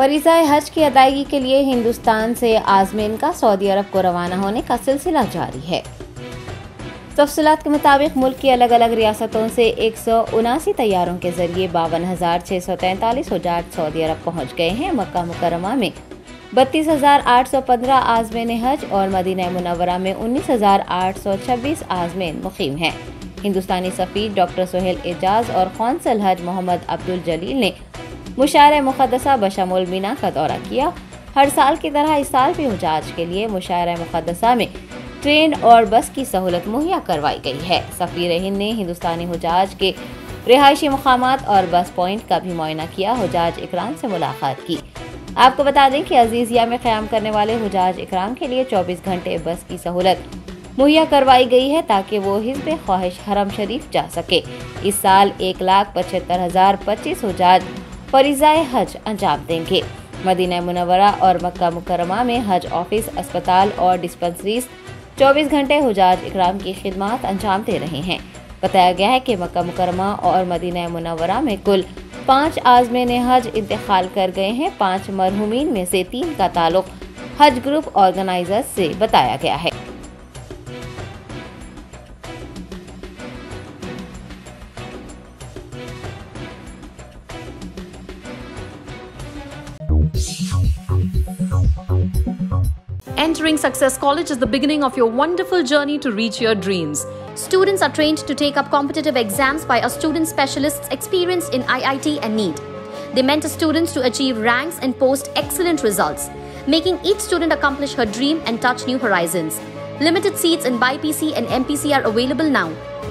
फरीज़ाए हज की अदायगी के लिए हिंदुस्तान से आज़मीन का सऊदी अरब को रवाना होने का सिलसिला जारी है। तफसीलात के मुताबिक मुल्क की अलग अलग रियासतों से 179 तैयारों के जरिए 52,643 हुज्जाज सऊदी अरब पहुँच गए हैं। मक्का मुकर्रमा में 32,815 आज़मीन हज और मदीना मुनव्वरा में 19,826 आज़मीन मुकीम हैं। हिंदुस्तानी सफ़ीर डॉक्टर सोहेल एजाज और कौंसल हज मोहम्मद अब्दुल जलील ने मुशायरा मुक़द्दसा बशमुल मीना का दौरा किया। हर साल की तरह इस साल भी हुज्जाज के लिए मुशायरा मुक़द्दसा में ट्रेन और बस की सहूलत मुहैया करवाई गई है। सफ़ीर हिंद ने हिंदुस्तानी हुज्जाज के रिहायशी मकामात और बस पॉइंट का भी मुआयना किया। हुज्जाज इकराम से मुलाकात की। आपको बता दें कि अजीज़िया में क़याम करने वाले हुज्जाज इकराम के लिए 24 घंटे बस की सहूलत मुहैया करवाई गई है ताकि वो हिज़्ब ख्वाहिश हरम शरीफ जा सके। इस साल 1,75,025 हुज्जाज फरीज़ाए हज अंजाम देंगे। मदीना मुनव्वरा और मक्का मुकर्रमा में हज ऑफिस, अस्पताल और डिस्पेंसरीज 24 घंटे हुज्जाज इकराम की खिदमत अंजाम दे रहे हैं। बताया गया है कि मक्का मुकर्रमा और मदीना मुनव्वरा में कुल 5 आज़मीन हज इंतकाल कर गए हैं। 5 मरहूमीन में से 3 का ताल्लुक हज ग्रुप ऑर्गेनाइजर्स से बताया गया है। Entering Success College is the beginning of your wonderful journey to reach your dreams. Students are trained to take up competitive exams by our student specialists experienced in IIT and NEET. They mentor students to achieve ranks and post excellent results, making each student accomplish her dream and touch new horizons. Limited seats in BIPC and MPC are available now.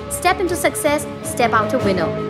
Step into success, step out a winner.